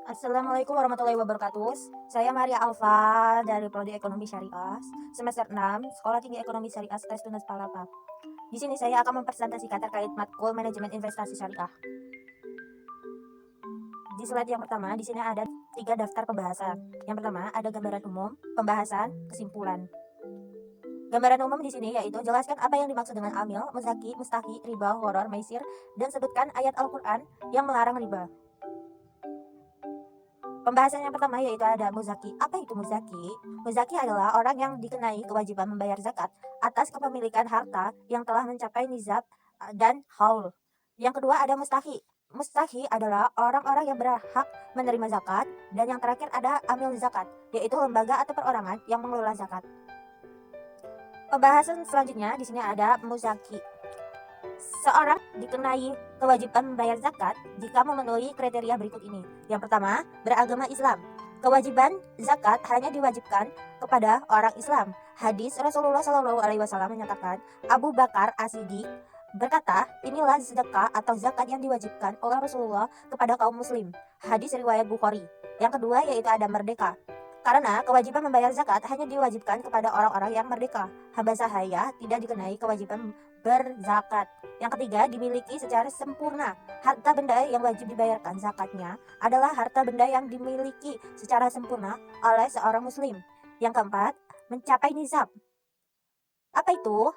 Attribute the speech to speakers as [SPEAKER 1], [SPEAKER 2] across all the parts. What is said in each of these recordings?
[SPEAKER 1] Assalamualaikum warahmatullahi wabarakatuh. Saya Maria Alfa dari Prodi Ekonomi Syariah, semester 6, Sekolah Tinggi Ekonomi Syariah Tes Tunas Palapa. Di sini saya akan mempresentasikan terkait matkul manajemen investasi syariah. Di slide yang pertama, di sini ada 3 daftar pembahasan. Yang pertama ada gambaran umum, pembahasan, kesimpulan. Gambaran umum di sini yaitu jelaskan apa yang dimaksud dengan amil, muzaki, mustahi, riba, horor, maisir, dan sebutkan ayat Al-Quran yang melarang riba. Pembahasan yang pertama yaitu ada muzaki. Apa itu muzaki? Muzaki adalah orang yang dikenai kewajiban membayar zakat atas kepemilikan harta yang telah mencapai nizab dan haul. Yang kedua ada mustahi. Mustahi adalah orang-orang yang berhak menerima zakat, dan yang terakhir ada amil zakat, yaitu lembaga atau perorangan yang mengelola zakat. Pembahasan selanjutnya di sini ada muzaki. Seorang dikenai kewajiban membayar zakat jika memenuhi kriteria berikut ini. Yang pertama, beragama Islam. Kewajiban zakat hanya diwajibkan kepada orang Islam. Hadis Rasulullah SAW menyatakan, Abu Bakar As-Siddiq berkata, inilah sedekah atau zakat yang diwajibkan oleh Rasulullah kepada kaum muslim. Hadis riwayat Bukhari. Yang kedua yaitu ada merdeka. Karena kewajiban membayar zakat hanya diwajibkan kepada orang-orang yang merdeka. Hamba sahaya tidak dikenai kewajiban berzakat. Yang ketiga, dimiliki secara sempurna. Harta benda yang wajib dibayarkan zakatnya adalah harta benda yang dimiliki secara sempurna oleh seorang muslim. Yang keempat, mencapai nizab. Apa itu?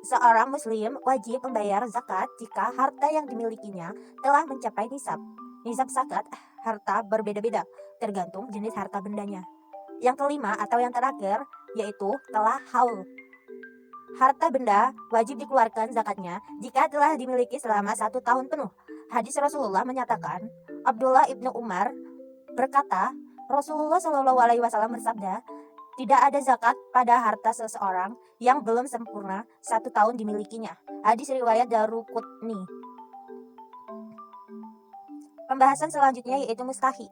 [SPEAKER 1] Seorang muslim wajib membayar zakat jika harta yang dimilikinya telah mencapai nisab. Nisab zakat harta berbeda-beda, tergantung jenis harta bendanya. Yang kelima atau yang terakhir yaitu telah haul. Harta benda wajib dikeluarkan zakatnya jika telah dimiliki selama 1 tahun penuh. Hadis Rasulullah menyatakan, Abdullah ibnu Umar berkata, Rasulullah SAW bersabda, tidak ada zakat pada harta seseorang yang belum sempurna 1 tahun dimilikinya. Hadis riwayat Daruqutni. Pembahasan selanjutnya yaitu mustahi.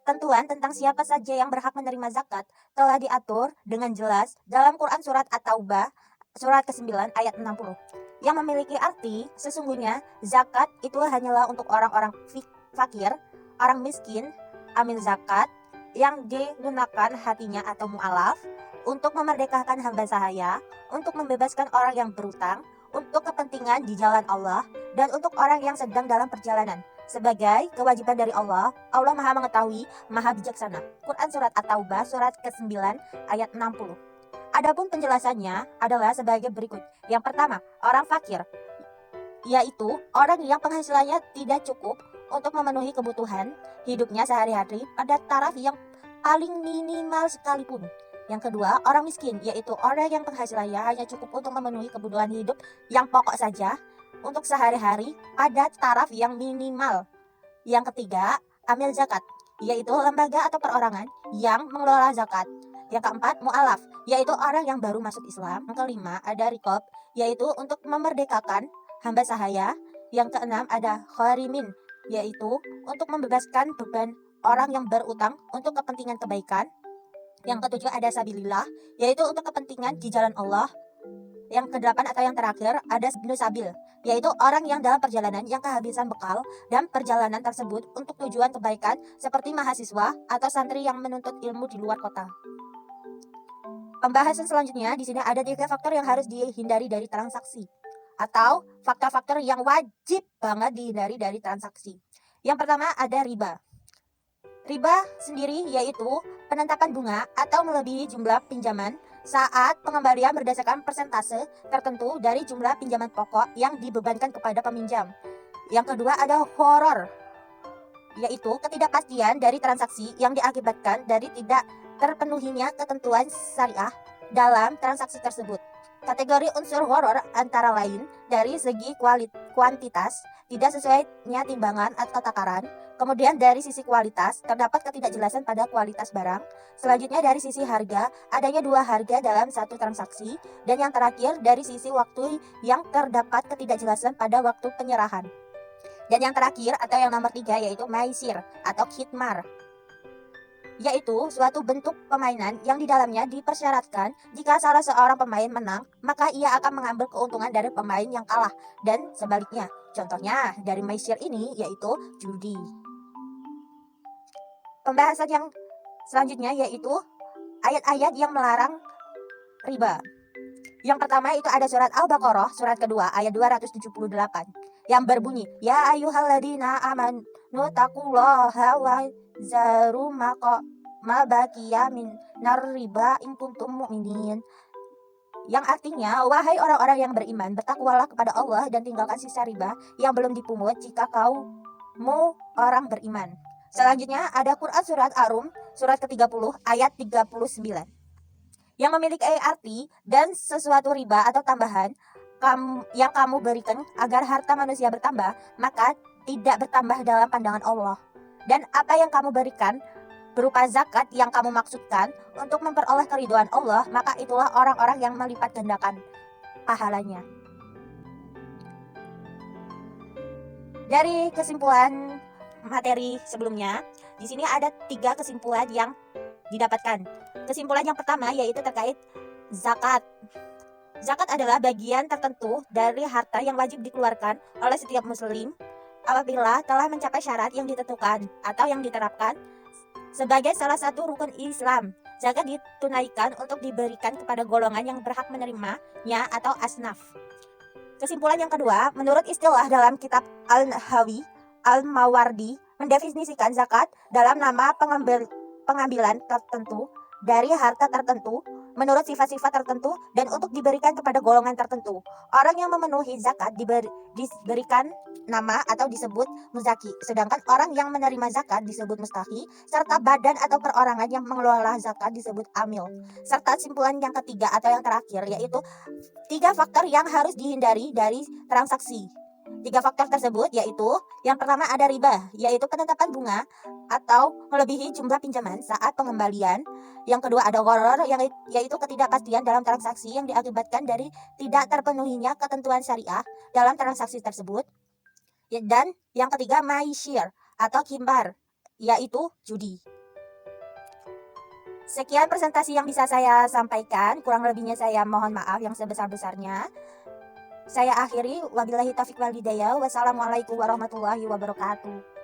[SPEAKER 1] Ketentuan tentang siapa saja yang berhak menerima zakat telah diatur dengan jelas dalam Quran Surat At-Taubah surat ke-9 ayat 60, yang memiliki arti sesungguhnya zakat itu hanyalah untuk orang-orang fakir, orang miskin, amil zakat yang dilunakkan hatinya atau mu'alaf, untuk memerdekakan hamba sahaya, untuk membebaskan orang yang berutang, untuk kepentingan di jalan Allah, dan untuk orang yang sedang dalam perjalanan. Sebagai kewajiban dari Allah, Allah Maha Mengetahui, Maha Bijaksana. Quran Surat At-Taubah surat ke-9 ayat 60. Adapun penjelasannya adalah sebagai berikut. Yang pertama, orang fakir, yaitu orang yang penghasilannya tidak cukup untuk memenuhi kebutuhan hidupnya sehari-hari pada taraf yang paling minimal sekalipun. Yang kedua, orang miskin, yaitu orang yang penghasilannya hanya cukup untuk memenuhi kebutuhan hidup yang pokok saja untuk sehari-hari pada taraf yang minimal. Yang ketiga, amil zakat, yaitu lembaga atau perorangan yang mengelola zakat. Yang keempat, mu'alaf, yaitu orang yang baru masuk Islam. Yang kelima, ada rikob, yaitu untuk memerdekakan hamba sahaya. Yang keenam, ada kharimin, yaitu untuk membebaskan beban orang yang berutang untuk kepentingan kebaikan. Yang ketujuh, ada sabilillah, yaitu untuk kepentingan di jalan Allah. Yang kedelapan atau yang terakhir, ada ibnu sabil, yaitu orang yang dalam perjalanan yang kehabisan bekal dan perjalanan tersebut untuk tujuan kebaikan seperti mahasiswa atau santri yang menuntut ilmu di luar kota. Pembahasan selanjutnya di sini ada 3 faktor yang harus dihindari dari transaksi, atau faktor-faktor yang wajib banget dihindari dari transaksi. Yang pertama ada riba. Riba sendiri yaitu penetapan bunga atau melebihi jumlah pinjaman saat pengembalian berdasarkan persentase tertentu dari jumlah pinjaman pokok yang dibebankan kepada peminjam. Yang kedua ada horor, yaitu ketidakpastian dari transaksi yang diakibatkan dari tidak terpenuhinya ketentuan syariah dalam transaksi tersebut. Kategori unsur horor antara lain dari segi kuantitas, tidak sesuainya timbangan atau takaran. Kemudian dari sisi kualitas, terdapat ketidakjelasan pada kualitas barang. Selanjutnya dari sisi harga, adanya 2 harga dalam satu transaksi. Dan yang terakhir dari sisi waktu, yang terdapat ketidakjelasan pada waktu penyerahan. Dan yang terakhir atau yang nomor 3 yaitu maisir atau khitmar, yaitu suatu bentuk permainan yang di dalamnya dipersyaratkan jika salah seorang pemain menang, maka ia akan mengambil keuntungan dari pemain yang kalah, dan sebaliknya. Contohnya dari maisir ini yaitu judi. Pembahasan yang selanjutnya yaitu ayat-ayat yang melarang riba. Yang pertama itu ada surat Al-Baqarah, surat kedua ayat 278 yang berbunyi, Ya ayyuhalladzina amanu taqullaha wa zaru ma baqiya minar riba in kuntum mu'minin. Yang artinya, wahai orang-orang yang beriman, bertakwalah kepada Allah dan tinggalkan sisa riba yang belum dipungut jika kamu orang beriman. Selanjutnya ada Quran surat Ar-Rum, surat ke-30 ayat 39. Yang memiliki arti dan sesuatu riba atau tambahan yang kamu berikan agar harta manusia bertambah, maka tidak bertambah dalam pandangan Allah. Dan apa yang kamu berikan berupa zakat yang kamu maksudkan untuk memperoleh keridhaan Allah, maka itulah orang-orang yang melipat gandakan pahalanya. Dari kesimpulan materi sebelumnya, di sini ada 3 kesimpulan yang didapatkan. Kesimpulan yang pertama yaitu terkait zakat. Zakat adalah bagian tertentu dari harta yang wajib dikeluarkan oleh setiap muslim apabila telah mencapai syarat yang ditentukan atau yang diterapkan sebagai salah satu rukun Islam. Zakat ditunaikan untuk diberikan kepada golongan yang berhak menerimanya atau asnaf. Kesimpulan yang kedua, menurut istilah dalam kitab Al-Hawi Al-Mawardi mendefinisikan zakat dalam nama pengambilan tertentu dari harta tertentu menurut sifat-sifat tertentu dan untuk diberikan kepada golongan tertentu. Orang yang memenuhi zakat diberikan nama atau disebut muzaki, sedangkan orang yang menerima zakat disebut mustahi, serta badan atau perorangan yang mengelola zakat disebut amil. Serta kesimpulan yang ketiga atau yang terakhir yaitu 3 faktor yang harus dihindari dari transaksi. 3 faktor tersebut yaitu yang pertama ada riba, yaitu penetapan bunga atau melebihi jumlah pinjaman saat pengembalian. Yang kedua ada gharar, yaitu ketidakpastian dalam transaksi yang diakibatkan dari tidak terpenuhinya ketentuan syariah dalam transaksi tersebut. Dan yang ketiga maishir atau kimbar, yaitu judi. Sekian presentasi yang bisa saya sampaikan, kurang lebihnya saya mohon maaf yang sebesar-besarnya. Saya akhiri, wabillahi taufiq wal hidayah. Wassalamualaikum warahmatullahi wabarakatuh.